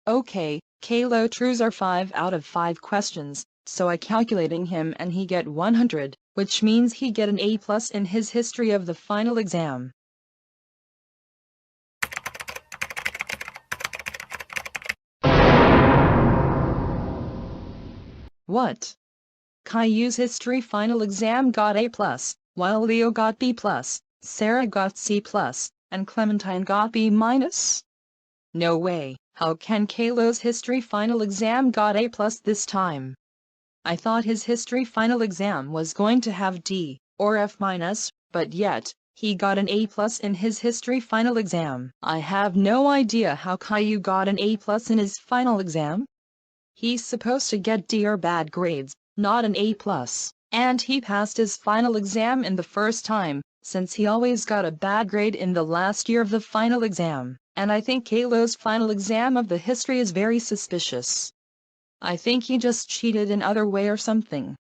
Okay, Caillou truths are 5 out of 5 questions, so I calculating him and he get 100, which means he get an A+ in his history of the final exam. What? Caillou's history final exam got A+, while Leo got B+, Sarah got C+, and Clementine got B-. No way, how can Caillou's history final exam got A+ this time? I thought his history final exam was going to have D, or F-, but yet, he got an A+ in his history final exam. I have no idea how Caillou got an A+ in his final exam. He's supposed to get D or bad grades, not an A+, and he passed his final exam in the first time, since he always got a bad grade in the last year of the final exam, and I think Caillou's final exam of the history is very suspicious. I think he just cheated in other way or something.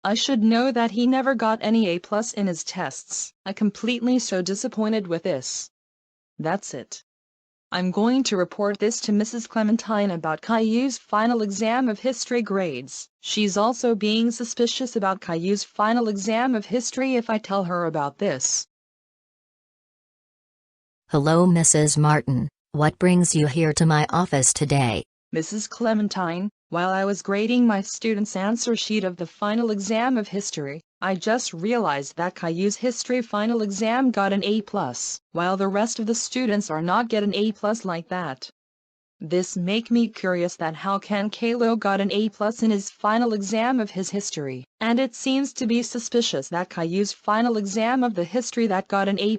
I should know that he never got any A+ in his tests. I'm completely so disappointed with this. That's it. I'm going to report this to Mrs. Clementine about Caillou's final exam of history grades. She's also being suspicious about Caillou's final exam of history if I tell her about this. Hello, Mrs. Martin. What brings you here to my office today? Mrs. Clementine, while I was grading my students' answer sheet of the final exam of history, I just realized that Caillou's history final exam got an A+, while the rest of the students are not get an A+ like that. This make me curious that how can Caillou got an A+ in his final exam of his history, and it seems to be suspicious that Caillou's final exam of the history that got an A+.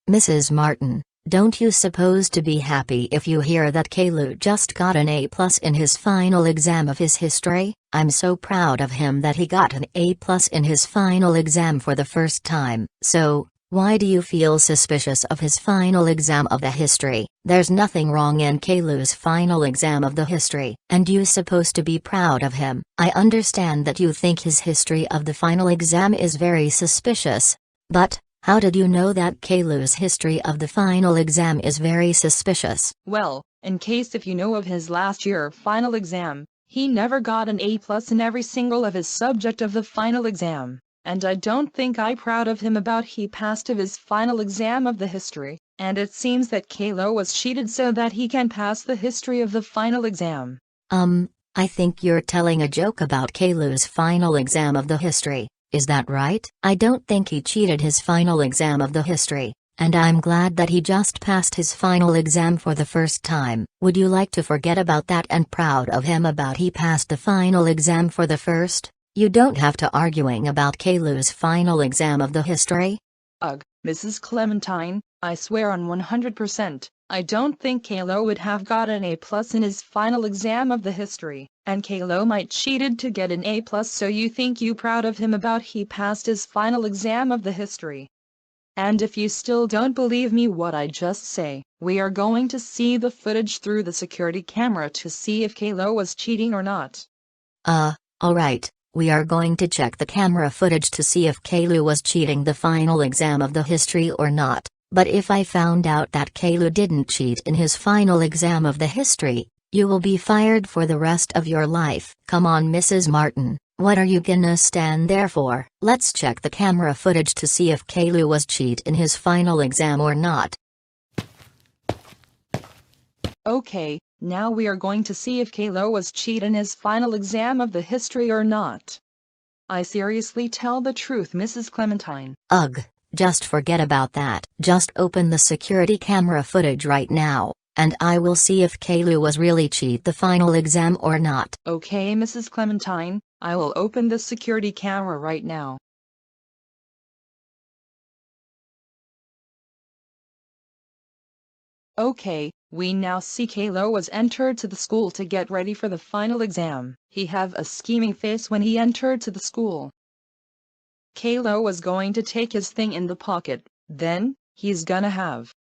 Mrs. Martin, don't you suppose to be happy if you hear that Caillou just got an A+ in his final exam of his history? I'm so proud of him that he got an A+ in his final exam for the first time. So, why do you feel suspicious of his final exam of the history? There's nothing wrong in Caillou's final exam of the history, and you're supposed to be proud of him. I understand that you think his history of the final exam is very suspicious. But, how did you know that Caillou's history of the final exam is very suspicious? Well, in case if you know of his last year final exam, he never got an A+ in every single of his subject of the final exam, and I don't think I proud of him about he passed of his final exam of the history, and it seems that Caillou was cheated so that he can pass the history of the final exam. I think you're telling a joke about Caillou's final exam of the history. Is that right? I don't think he cheated his final exam of the history, and I'm glad that he just passed his final exam for the first time. Would you like to forget about that and proud of him about he passed the final exam for the first? You don't have to arguing about Caillou's final exam of the history. Ugh, Mrs. Clementine, I swear on 100%, I don't think Caillou would have got an A+ in his final exam of the history, and Caillou might cheated to get an A+, so you think you proud of him about he passed his final exam of the history. And if you still don't believe me what I just say, we are going to see the footage through the security camera to see if Caillou was cheating or not. Alright, we are going to check the camera footage to see if Caillou was cheating the final exam of the history or not. But if I found out that Caillou didn't cheat in his final exam of the history, you will be fired for the rest of your life. Come on, Mrs. Martin, what are you gonna stand there for? Let's check the camera footage to see if Caillou was cheat in his final exam or not. Okay, now we are going to see if Caillou was cheat in his final exam of the history or not. I seriously tell the truth, Mrs. Clementine. Ugh. Just forget about that. Just open the security camera footage right now. and I will see if Caillou was really cheat the final exam or not. Okay, Mrs. Clementine, I will open the security camera right now. Okay, we now see Caillou was entered to the school to get ready for the final exam. He have a scheming face when he entered to the school. Caillou was going to take his thing in the pocket, then, he's gonna have.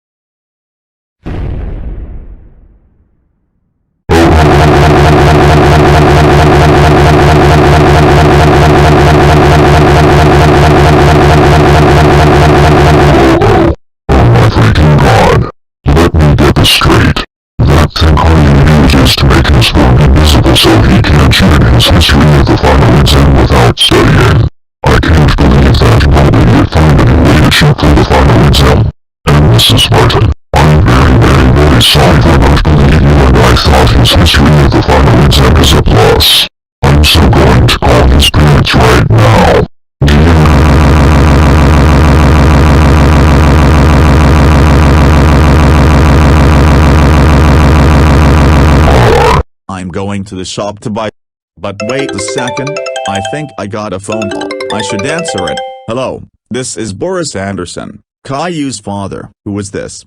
Straight. That thing Caillou uses to make his phone invisible so he can't cheat in his history of the final exam without studying. I can't believe that nobody would find any way to cheat for the final exam. And Mrs. Martin, I'm very sorry for not believing you, and I thought his history of the final exam is a plus. I'm so going to call his parents right now. I'm going to the shop to buy. But wait a second, I think I got a phone call. I should answer it. Hello, this is Boris Anderson, Caillou's father. Who is this?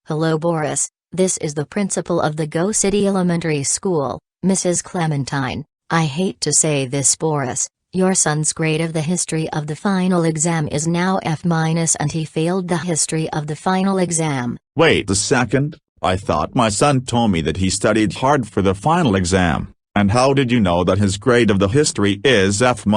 Hello Boris, this is the principal of the Go City Elementary School, Mrs. Clementine. I hate to say this Boris, your son's grade of the history of the final exam is now F- and he failed the history of the final exam. Wait a second. I thought my son told me that he studied hard for the final exam. And how did you know that his grade of the history is F-?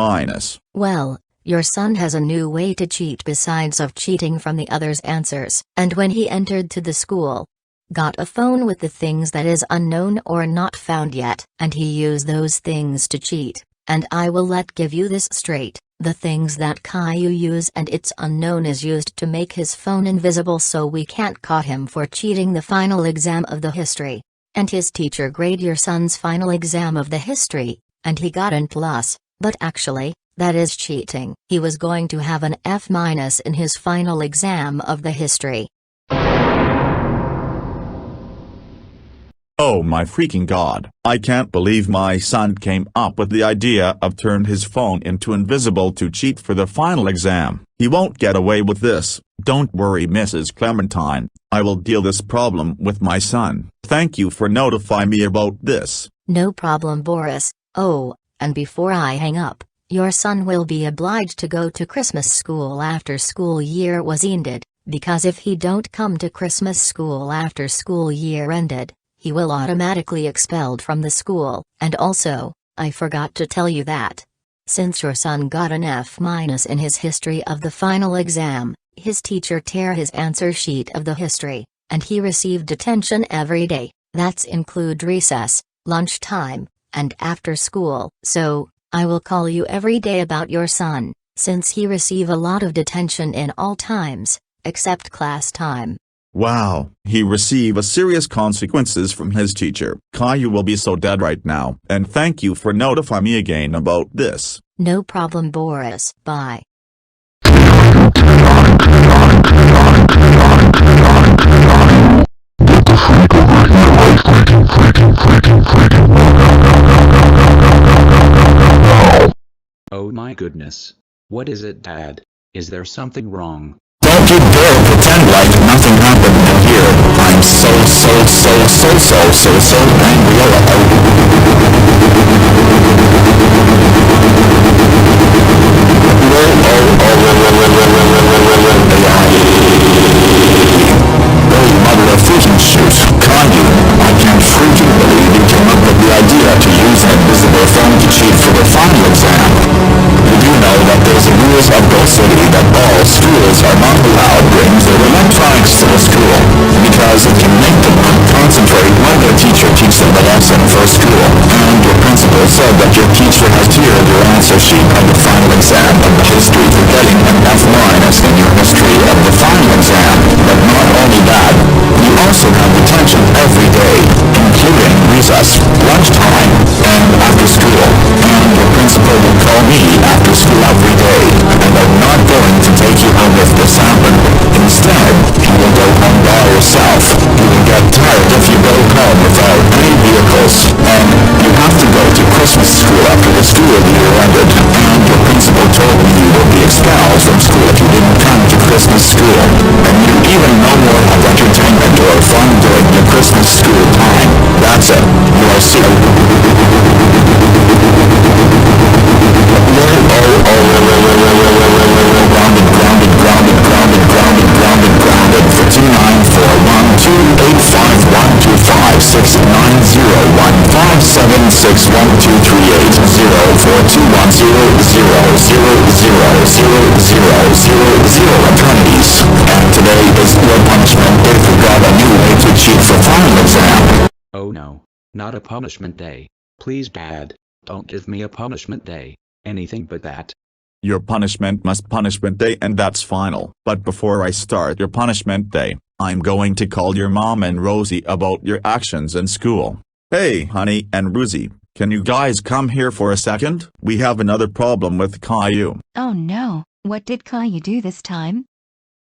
Well, your son has a new way to cheat besides of cheating from the others' answers. And when he entered to the school, got a phone with the things that is unknown or not found yet, and he used those things to cheat. And I will give you this straight. The things that Caillou use and it's unknown is used to make his phone invisible so we can't caught him for cheating the final exam of the history. And his teacher grade your son's final exam of the history, and he got an plus, but actually, that is cheating. He was going to have an F- in his final exam of the history. Oh my freaking god. I can't believe my son came up with the idea of turned his phone into invisible to cheat for the final exam. He won't get away with this. Don't worry Mrs. Clementine, I will deal this problem with my son. Thank you for notifying me about this. No problem Boris. Oh, and before I hang up, your son will be obliged to go to Christmas school after school year was ended, because if he don't come to Christmas school after school year ended, he will automatically expelled from the school. And also, I forgot to tell you that, since your son got an F- in his history of the final exam, his teacher tear his answer sheet of the history, and he received detention every day. That's include recess, lunchtime, and after school. So, I will call you every day about your son, since he receive a lot of detention in all times, except class time. Wow, he received a serious consequences from his teacher. Caillou will be so dead right now. And thank you for notifying me again about this. No problem Boris. Bye. Oh my goodness. What is it Dad? Is there something wrong? Don't you dare pretend like nothing happened in here. I'm so Holy mother of freaking shoot, Caillou, I can't freaking believe you came up with the idea to use an invisible phone to cheat for the final exam. You do know that there's a rules of Go City that all schools are not allowed brings their electronics to the school, because it can make them not concentrate when their teacher teaches them the not a punishment day. Please Dad, don't give me a punishment day. Anything but that. Your punishment must punishment day and that's final. But before I start your punishment day, I'm going to call your mom and Rosie about your actions in school. Hey honey and Rosie, can you guys come here for a second? We have another problem with Caillou. Oh no, what did Caillou do this time?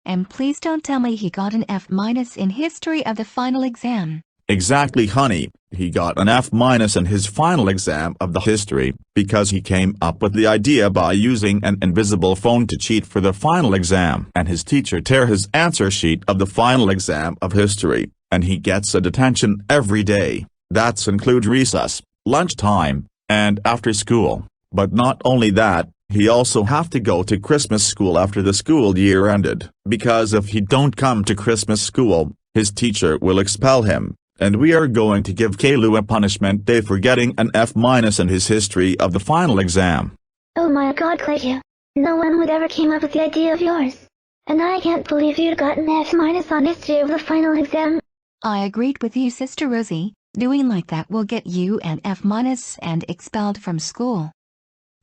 And please don't tell me he got an F- in history of the final exam. Exactly honey, he got an F- in his final exam of the history, because he came up with the idea by using an invisible phone to cheat for the final exam. And his teacher tear his answer sheet of the final exam of history, and he gets a detention every day. That's include recess, lunchtime, and after school. But not only that, he also have to go to Christmas school after the school year ended. Because if he don't come to Christmas school, his teacher will expel him. And we are going to give Caillou a punishment day for getting an F- in his history of the final exam. Oh my god, Caillou. No one would ever came up with the idea of yours. And I can't believe you'd gotten F- on history of the final exam. I agreed with you, Sister Rosie. Doing like that will get you an F- and expelled from school.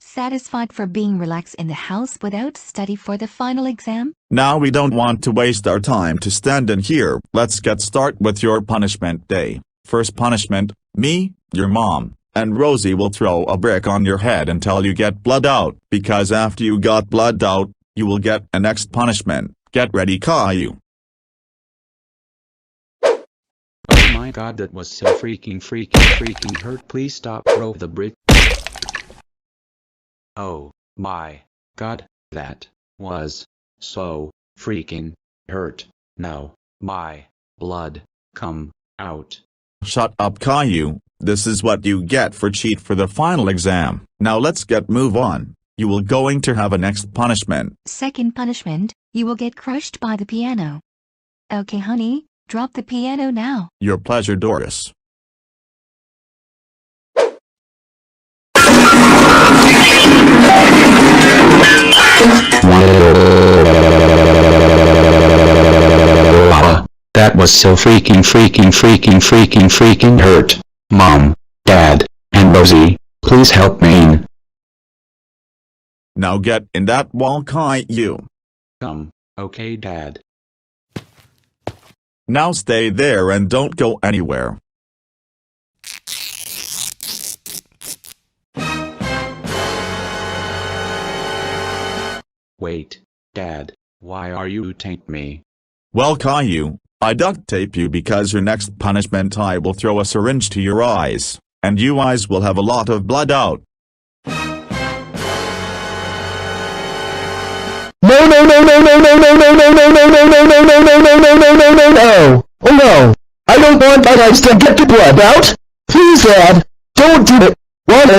Satisfied for being relaxed in the house without study for the final exam? Now we don't want to waste our time to stand in here. Let's get start with your punishment day. First punishment, me, your mom, and Rosie will throw a brick on your head until you get blood out. Because after you got blood out, you will get a next punishment. Get ready Caillou. Oh my god, that was so freaking hurt. Please stop, throw the brick. Oh my god, that was so freaking hurt. Now, my blood come out. Shut up Caillou, this is what you get for cheat for the final exam. Now let's move on. You will going to have a next punishment. Second punishment, you will get crushed by the piano. Okay honey, drop the piano now. Your pleasure Doris. That was so freaking hurt. Mom, Dad, and Rosie, please help me. Now get in that wall Caillou. Okay Dad. Now stay there and don't go anywhere. Wait, Dad, why are you taint me? Well Caillou, I duct tape you because your next punishment I will throw a syringe to your eyes, and you eyes will have a lot of blood out. No! Oh no! I don't want my eyes to get the blood out! Please Dad, don't do it! What?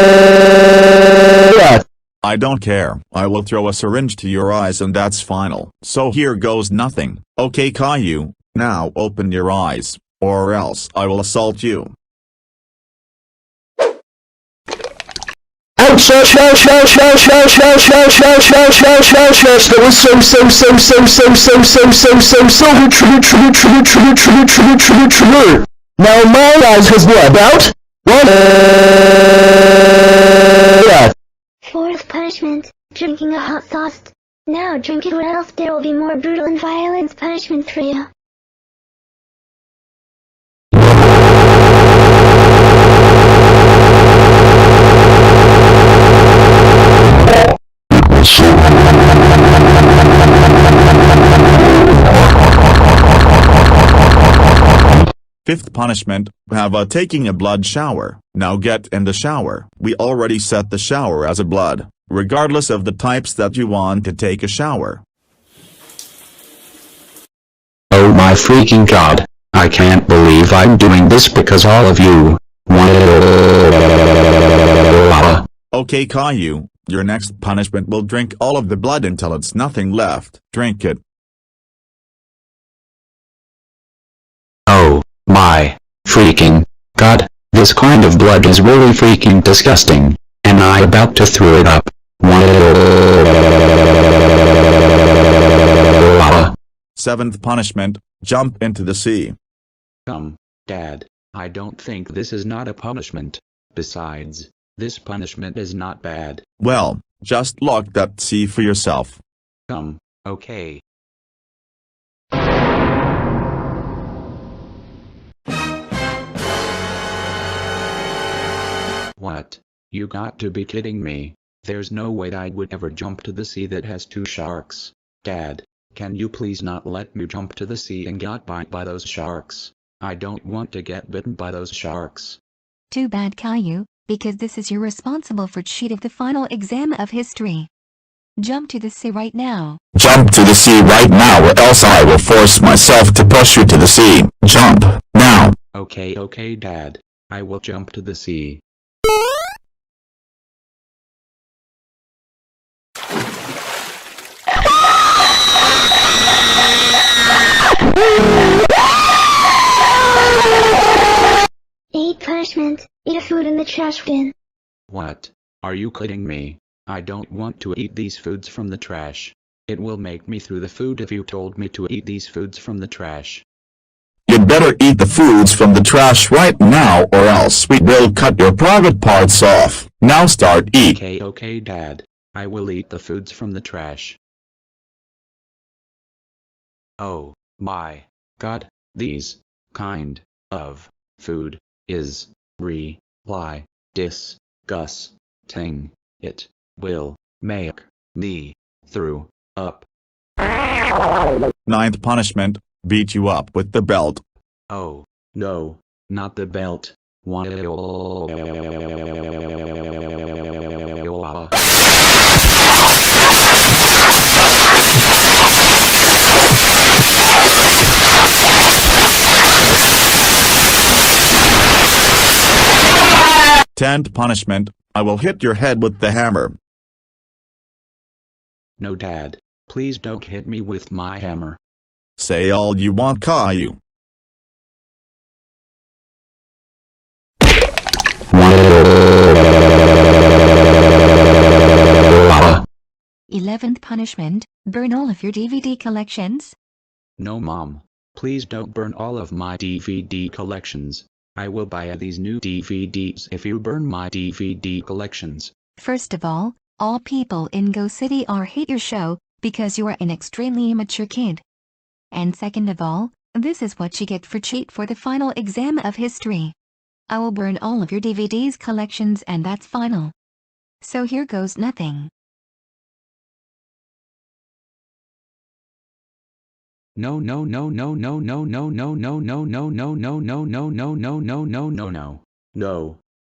I don't care. I will throw a syringe to your eyes and that's final. So here goes nothing. Okay Caillou, now open your eyes, or else I will assault you. Ouch! Ouch! Ouch! Ouch! Ouch! Ouch! Ouch! Ouch! Ouch! Ouch! Ouch! Ouch! Ouch! That was so true. Now my eyes has blood out. What? Fourth punishment, drinking a hot sauce. Now drink it or else there will be more brutal and violent punishments for you. Fifth punishment, have taking a blood shower. Now get in the shower. We already set the shower as a blood, regardless of the types that you want to take a shower. Oh my freaking god, I can't believe I'm doing this because all of you. Okay Caillou, your next punishment will drink all of the blood until it's nothing left. Drink it. Oh my freaking god, this kind of blood is really freaking disgusting, and I about to throw it up. Seventh punishment, jump into the sea. Dad. I don't think this is not a punishment. Besides, this punishment is not bad. Well, just look that see for yourself. Okay. What? You got to be kidding me. There's no way I would ever jump to the sea that has 2 sharks. Dad, can you please not let me jump to the sea and get bit by those sharks? I don't want to get bitten by those sharks. Too bad, Caillou, because this is your responsible for cheat of the final exam of history. Jump to the sea right now. Jump to the sea right now or else I will force myself to push you to the sea. Jump, now. Okay, Dad. I will jump to the sea. Eat punishment. Eat a food in the trash bin. What? Are you kidding me? I don't want to eat these foods from the trash. It will make me throw the food if you told me to eat these foods from the trash. You'd better eat the foods from the trash right now or else we will cut your private parts off. Now start eat. Okay, Dad. I will eat the foods from the trash. Oh, my God, these kind of food is really disgusting. It will make me throw up. 9th punishment, beat you up with the belt. Oh, no, not the belt. Tenth punishment, I will hit your head with the hammer. No, Dad, please don't hit me with my hammer. Say all you want, Caillou. 11th punishment, burn all of your DVD collections. No, Mom, please don't burn all of my DVD collections. I will buy these new DVDs if you burn my DVD collections. First of all people in Go City are hate your show because you are an extremely immature kid. And second of all, this is what you get for cheat for the final exam of history. I will burn all of your DVDs collections and that's final. So here goes nothing. No. No,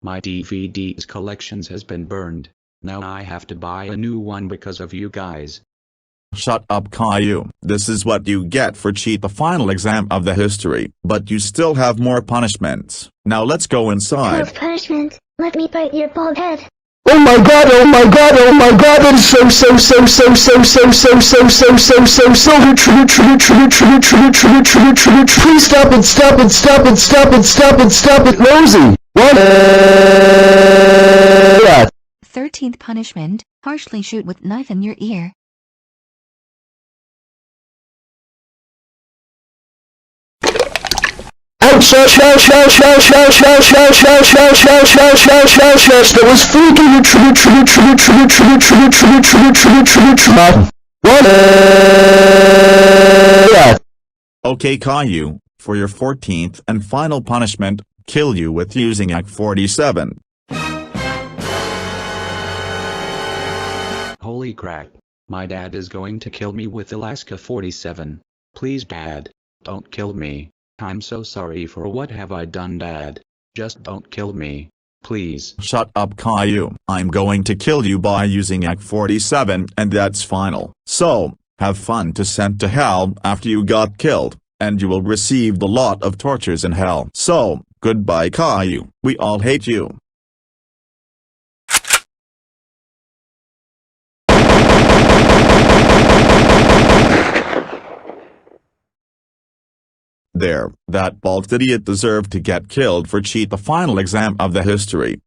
my DVDs collections has been burned. Now I have to buy a new one because of you guys. Shut up, Caillou. This is what you get for cheat the final exam of the history. But you still have more punishments. Now let's go inside. 12th punishment. Let me bite your bald head. Oh my god, that is so Please stop it, Rosie! What? 13th punishment, harshly shoot with knife in your ear. Ouch, that was freaking What? Okay, Caillou, for your 14th and final punishment, kill you with using AK-47. Holy crap, my dad is going to kill me with Alaska 47. Please, Dad, don't kill me. I'm so sorry for what have I done, Dad. Just don't kill me, please. Shut up, Caillou. I'm going to kill you by using AK-47 and that's final. So, have fun to sent to hell after you got killed, and you will receive the lot of tortures in hell. So, goodbye, Caillou. We all hate you. There, that bald idiot deserved to get killed for cheat the final exam of the history.